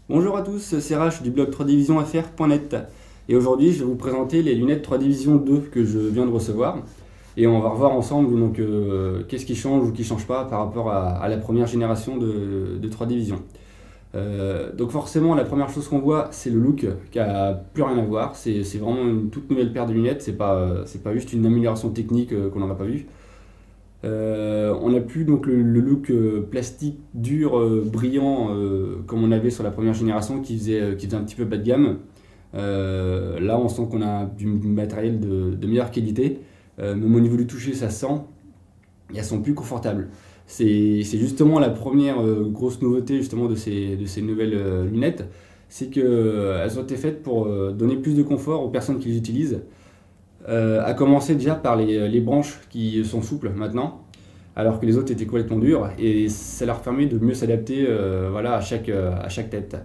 Bonjour à tous, c'est Rach du blog 3divisionfr.net et aujourd'hui je vais vous présenter les lunettes 3Division 2 que je viens de recevoir et on va revoir ensemble qu'est-ce qui change ou qui change pas par rapport à la première génération de 3Division. Donc forcément la première chose qu'on voit c'est le look qui a plus rien à voir, c'est vraiment une toute nouvelle paire de lunettes, c'est pas juste une amélioration technique qu'on n'aura pas vu. On n'a plus donc le look plastique dur, brillant comme on avait sur la première génération qui faisait un petit peu bas de gamme. Là on sent qu'on a du matériel de meilleure qualité, même au niveau du toucher ça sent, et elles sont plus confortables. C'est justement la première grosse nouveauté justement de ces nouvelles lunettes, c'est qu'elles ont été faites pour donner plus de confort aux personnes qui les utilisent. À commencer déjà par les branches qui sont souples maintenant, alors que les autres étaient complètement dures, et ça leur permet de mieux s'adapter voilà, à chaque tête.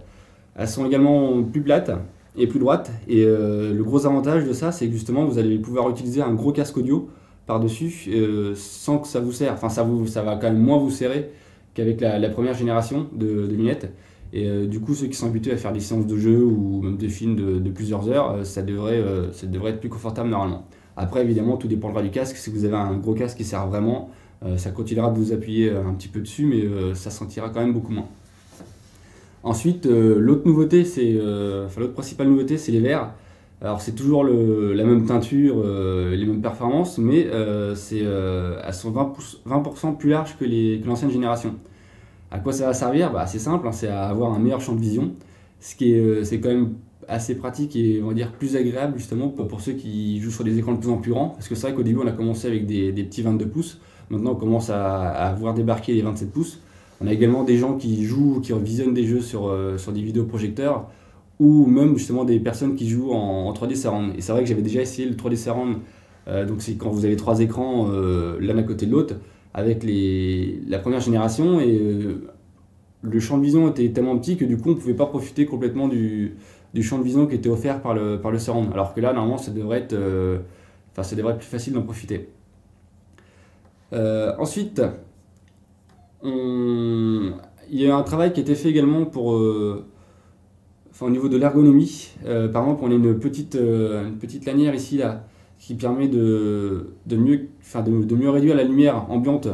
Elles sont également plus plates et plus droites, et le gros avantage de ça, c'est que justement vous allez pouvoir utiliser un gros casque audio par-dessus sans que ça vous serre, enfin ça va quand même moins vous serrer qu'avec la première génération de lunettes. Et du coup, ceux qui sont habitués à faire des séances de jeu ou même des films de plusieurs heures, ça devrait être plus confortable normalement. Après, évidemment, tout dépendra du casque. Si vous avez un gros casque qui sert vraiment, ça continuera de vous appuyer un petit peu dessus, mais ça sentira quand même beaucoup moins. Ensuite, l'autre nouveauté, l'autre principale nouveauté, c'est les verres. Alors, c'est toujours la même teinture, les mêmes performances, mais elles sont 20% plus larges que l'ancienne génération. À quoi ça va servir? C'est simple, hein, c'est à avoir un meilleur champ de vision, c'est quand même assez pratique et on va dire plus agréable justement pour ceux qui jouent sur des écrans de plus en plus grands. Parce que c'est vrai qu'au début on a commencé avec des petits 22 pouces, maintenant on commence à voir débarquer les 27 pouces. On a également des gens qui jouent, qui visionnent des jeux sur des vidéoprojecteurs ou même justement des personnes qui jouent en 3D Surround. Et c'est vrai que j'avais déjà essayé le 3D Surround, donc c'est quand vous avez trois écrans l'un à côté de l'autre avec la première génération, et le champ de vision était tellement petit que du coup on ne pouvait pas profiter complètement du champ de vision qui était offert par le surround, alors que là normalement ça devrait être plus facile d'en profiter. Ensuite, il y a un travail qui a été fait également au niveau de l'ergonomie. Par exemple, on a une petite lanière ici là qui permet de mieux réduire la lumière ambiante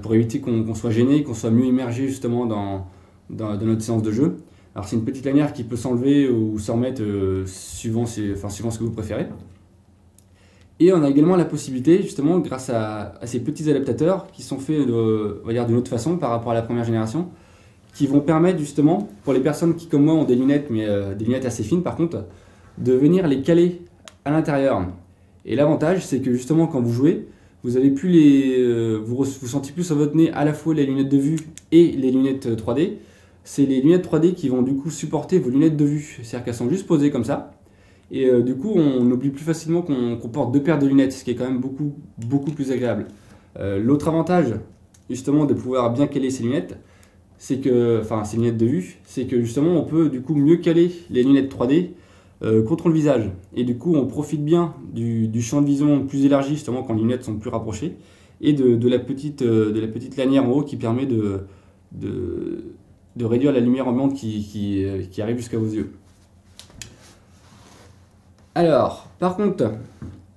pour éviter qu'on soit gêné, qu'on soit mieux immergé justement dans notre séance de jeu. Alors c'est une petite lanière qui peut s'enlever ou se remettre suivant ce que vous préférez. Et on a également la possibilité, justement, grâce à ces petits adaptateurs qui sont faits on va dire, d'une autre façon par rapport à la première génération, qui vont permettre justement, pour les personnes qui comme moi ont des lunettes, mais des lunettes assez fines par contre, de venir les caler à l'intérieur. Et l'avantage, c'est que justement quand vous jouez, vous avez plus vous sentez plus sur votre nez à la fois les lunettes de vue et les lunettes 3D. C'est les lunettes 3D qui vont du coup supporter vos lunettes de vue. C'est-à-dire qu'elles sont juste posées comme ça. Et du coup, on oublie plus facilement qu'on porte deux paires de lunettes, ce qui est quand même beaucoup plus agréable. L'autre avantage, justement, de pouvoir bien caler ces lunettes, ces lunettes de vue, c'est que justement, on peut du coup mieux caler les lunettes 3D contre le visage. Et du coup, on profite bien du champ de vision plus élargi, justement, quand les lunettes sont plus rapprochées, et de la petite lanière en haut qui permet de réduire la lumière ambiante qui arrive jusqu'à vos yeux. Alors, par contre,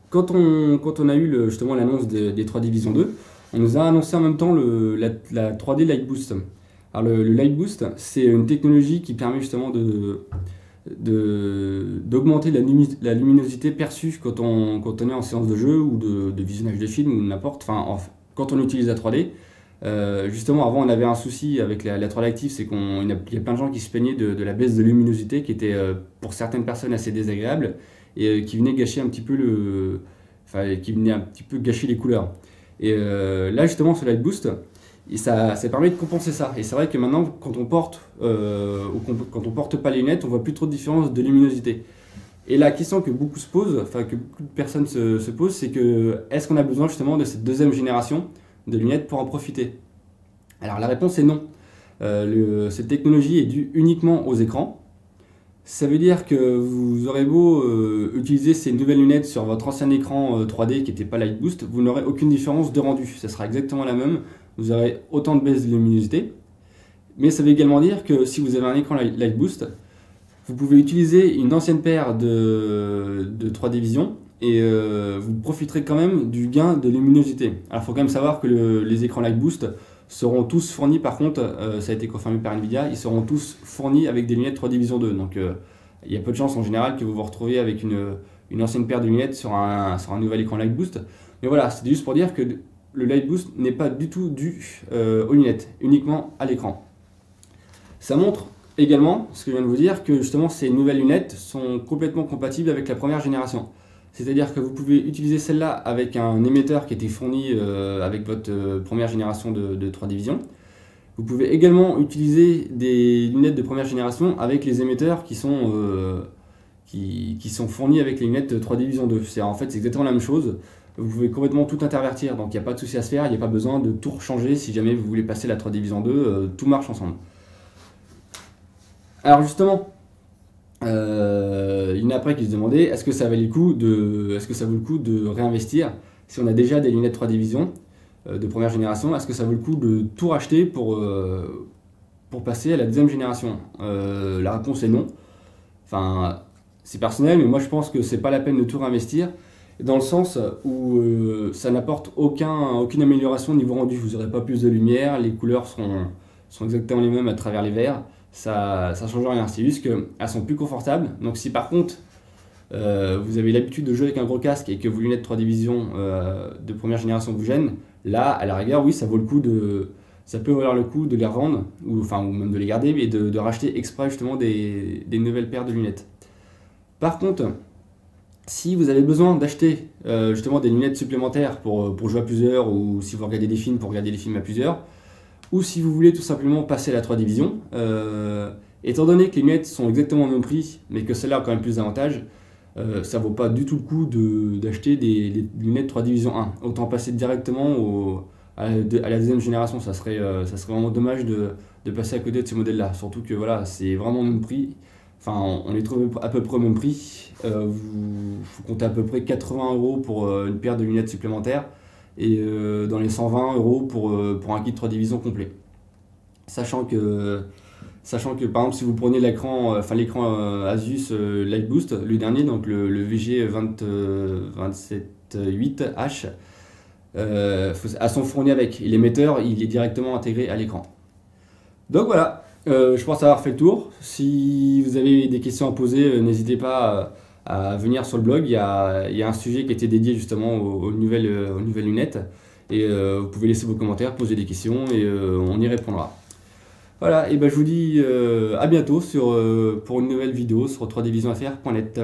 quand on a eu justement l'annonce des 3Division 2, on nous a annoncé en même temps la 3D Light Boost. Alors le Light Boost, c'est une technologie qui permet justement d'augmenter la luminosité perçue quand on est en séance de jeu ou de visionnage de film ou n'importe, quand on utilise la 3D. Justement, avant, on avait un souci avec la 3D Active, c'est qu'il y a plein de gens qui se plaignaient de la baisse de luminosité qui était pour certaines personnes assez désagréable et qui venait gâcher un petit peu gâcher les couleurs. Et là, justement, ce Light Boost, ça permet de compenser ça. Et c'est vrai que maintenant, quand on porte quand on porte pas les lunettes, on voit plus trop de différence de luminosité. Et la question que beaucoup se posent, que beaucoup de personnes se posent, c'est que est-ce qu'on a besoin justement de cette deuxième génération de lunettes pour en profiter? Alors la réponse est non. Cette technologie est due uniquement aux écrans. Ça veut dire que vous aurez beau utiliser ces nouvelles lunettes sur votre ancien écran 3D qui n'était pas Light Boost, vous n'aurez aucune différence de rendu. Ça sera exactement la même. Vous aurez autant de baisse de luminosité. Mais ça veut également dire que si vous avez un écran Light Boost, vous pouvez utiliser une ancienne paire de 3D Vision et vous profiterez quand même du gain de luminosité. Alors il faut quand même savoir que les écrans Light Boost seront tous fournis, par contre, ça a été confirmé par Nvidia, ils seront tous fournis avec des lunettes 3D Vision 2. Donc il y a peu de chances en général que vous vous retrouviez avec une ancienne paire de lunettes sur un nouvel écran Light Boost. Mais voilà, c'est juste pour dire que le Light Boost n'est pas du tout dû aux lunettes, uniquement à l'écran. Ça montre également, ce que je viens de vous dire, que justement ces nouvelles lunettes sont complètement compatibles avec la première génération. C'est-à-dire que vous pouvez utiliser celle-là avec un émetteur qui était fourni avec votre première génération de 3D Vision. Vous pouvez également utiliser des lunettes de première génération avec les émetteurs qui sont fournis avec les lunettes 3D Vision 2. En fait, c'est exactement la même chose. Vous pouvez complètement tout intervertir, donc il n'y a pas de souci à se faire, il n'y a pas besoin de tout rechanger si jamais vous voulez passer la 3D Vision 2, tout marche ensemble. Alors justement, il y en a après qui se demandaient est-ce que ça vaut le coup de réinvestir si on a déjà des lunettes 3D Vision de première génération, est-ce que ça vaut le coup de tout racheter pour passer à la deuxième génération? La réponse est non. Enfin, c'est personnel, mais moi je pense que c'est pas la peine de tout réinvestir, dans le sens où ça n'apporte aucune amélioration au niveau rendu. Vous n'aurez pas plus de lumière, les couleurs sont exactement les mêmes à travers les verres. Ça ne change rien, c'est juste qu'elles sont plus confortables. Donc si par contre vous avez l'habitude de jouer avec un gros casque et que vos lunettes 3D Vision de première génération vous gênent, là à la rigueur oui ça vaut le coup ça peut valoir le coup de les revendre ou même de les garder et de racheter exprès justement des nouvelles paires de lunettes. Par contre, si vous avez besoin d'acheter justement des lunettes supplémentaires pour jouer à plusieurs, ou si vous regardez des films pour regarder des films à plusieurs, ou si vous voulez tout simplement passer à la 3D Vision, étant donné que les lunettes sont exactement au même prix, mais que celle-là a quand même plus d'avantages, ça vaut pas du tout le coup d'acheter des lunettes 3D Vision 1. Autant passer directement à la deuxième génération, ça serait vraiment dommage de passer à côté de ces modèles-là. Surtout que voilà, c'est vraiment le même prix. Enfin, on les trouve à peu près au même prix. Vous comptez à peu près 80 € pour une paire de lunettes supplémentaires et dans les 120 € pour un kit 3D Vision complet. Sachant que par exemple, si vous prenez l'écran Asus Light Boost, le dernier, donc le VG 278H, à son fourni avec. Et l'émetteur, il est directement intégré à l'écran. Donc voilà, je pense avoir fait le tour. Si vous avez des questions à poser, n'hésitez pas à venir sur le blog. Il y a un sujet qui a été dédié justement aux nouvelles lunettes. Et vous pouvez laisser vos commentaires, poser des questions et on y répondra. Voilà, et ben je vous dis à bientôt pour une nouvelle vidéo sur 3dvisionfr.net.